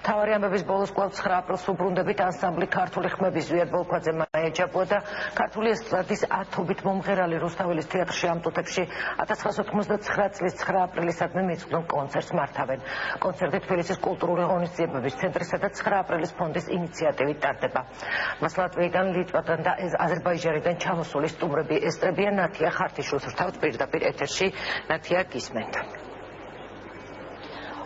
მთავარი ამბების ბოლოს კვლავ 9 აპრილს უბრუნდებით ანსამბლი ქართული ხმების ზვიად ბოლქვაძე მაია ჯაბუა და ქართული ესტრადის ათობით მომღერალი რუსთაველის თეატრში ამ წუთებში 1999 წლის 9 აპრილისადმი მიწყდომ კონცერტს მართავენ. კონცერტი თბილისის კულტურული ღონისძიებების ცენტრისა და 9 აპრილის ფონდის ინიციატივით ტარდება. მას ლატვიიდან, ლიტვიდან და აზერბაიჯანიდან ჩამოსული სტუმრები ესწრებიან. ნათია ხართიშვილს რთავთ პირდაპირ ეთერში. ნათია, გისმენთ.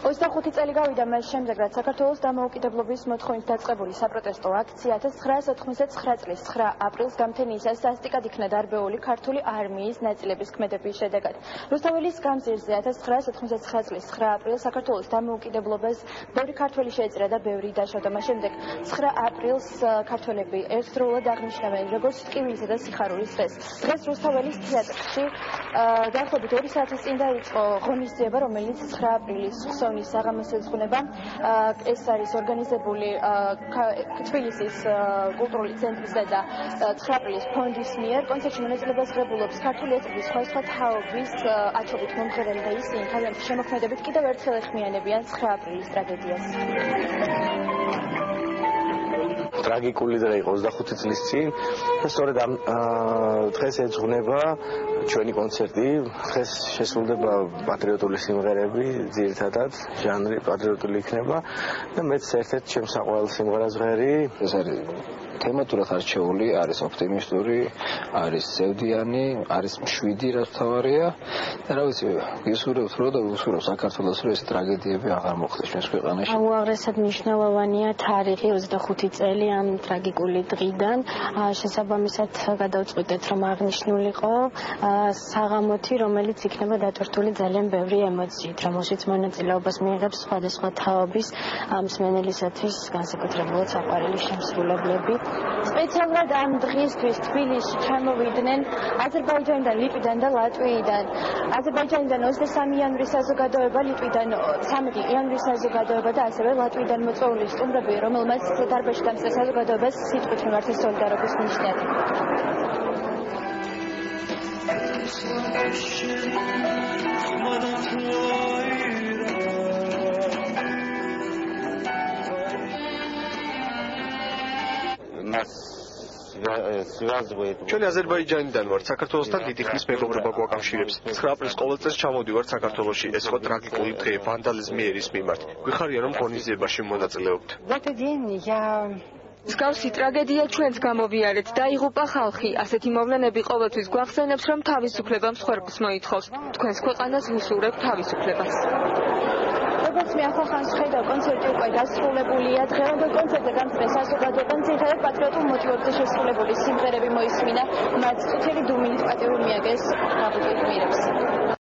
25 წელი გავიდა მას შემდეგ, რაც საქართველოს დამოუკიდებლობის მოთხოვნით დაწყებული საპროტესტო აქცია 1999 წლის 9 აპრილს გამთენიისას სასტიკად იქნა დარბეული ქართული არმიის ნაწილების ქმედების შედეგად. რუსთაველის გამზირზე 1999 წლის 9 აპრილს საქართველოს დამოუკიდებლობას ბევრი ქართველი შეეწირა და ბევრი დაშავდა. მას შემდეგ 9 აპრილს ქართველები ერთდროულად აღნიშნავენ როგორც ტკივილისა და სიხარულის დღეს. დღეს რუსთაველის თეატრში დაახლოებით 2 საათის წინ დაიწყო ღონისძიება, რომელიც 9 აპრილის საღამოს ეძღვნება. ეს არის ორგანიზებული თბილისის კულტურული ცენტრისა და 9 აპრილის ფონდის მიერ. კონცერტში მონაწილეობას ღებულობს ქართული ესტრადის სხვადასხვა თაობის ათობით მომღერალი და ისინი თავიანთი შემოქმედებით კიდევ ერთხელ ეხმიანებიან 9 აპრილის ტრაგედიას. ტრაგიკული დღე იყო 25 წლის წინ და სწორედ ამ დღეს ეძღვნება ჩვენი კონცერტი. დღეს შესრულდება პატრიოტული სიმღერები, ძირითადად ჟანრი პატრიოტული იქნება და მეც ერთ-ერთი ჩემს საყვარელ სიმღერას ღერი. ეს არის თემატურად არჩეული, არის ოპტიმისტური, არის ზევდიანი, არის მშვიდი, რაც მთავარია და რა ვიცი, გისურვებთ რომ და ვუსურვებ საქართველოს რომ ეს ტრაგედიები აღარ მოხდეს ჩვენს ქვეყანაში. უაღრესად მნიშვნელოვანია თარიღი 25 წელი ამ ტრაგიკული დღიდან. შესაბამისად გადავწყვიტეთ რომ აღნიშნულიყო საღამოთი, რომელიც იქნება დატვირთული ძალიან ბევრი ემოციით, რომელშიც მონაწილეობას მიიღებს სხვადასხვა თაობის მსმენელისათვის განსაკუთრებულად საყვარელი შემსრულებლები. სპეციალურად ამ დღისთვის თბილისში ჩამოვიდნენ აზერბაიჯანიდან, ლიტვიდან და ლატვიიდან. აზერბაიჯანიდან 23 იანვრის საზოგადოება, ლიტვიდან 3 იანვრის საზოგადოება და ასევე ლატვიიდან მოწვეული სტუმრები, რომელმაც დარბაზში დამსწრე საზოგადოებას სიტყვით მიმართეს სოლიდარობის ნიშნად. ჩვენ აზერბაიჯანიდან ვართ, საქართველოსთან დიდი ხნის მეგობრობა გვაკავშირებს. 9 აპრილს ყოველ წელს ჩამოდივართ საქართველოში. ეს იყო ტრაგიკული დღე ვანდალიზმი ერის მიმართ. გვიხარია რომ ღონისძიებაში მონაწილეობთ. მსგავსი ტრაგედია ჩვენც გამოვიარეთ და იღუპა ხალხი. ასეთი მოვლენები ყოველთვის გვახსენებს, რომ თავისუფლება მსხვერპლს მოითხოვს. თქვენს ქვეყანას ვუსურვებთ თავისუფლებას. როგორც მე ახალხანს ხედავ, კონცერტი უკვე დასრულებულია. დღევანდელ კონცერტზე დამწრე საზოგადოებამ ძირითადად პატრიოტულ მოტივებზე შესრულებული სიმღერები მოისმინა. მათ წითელი დუმილით პატივი მიაგეს დაბუჭირ გმირებს.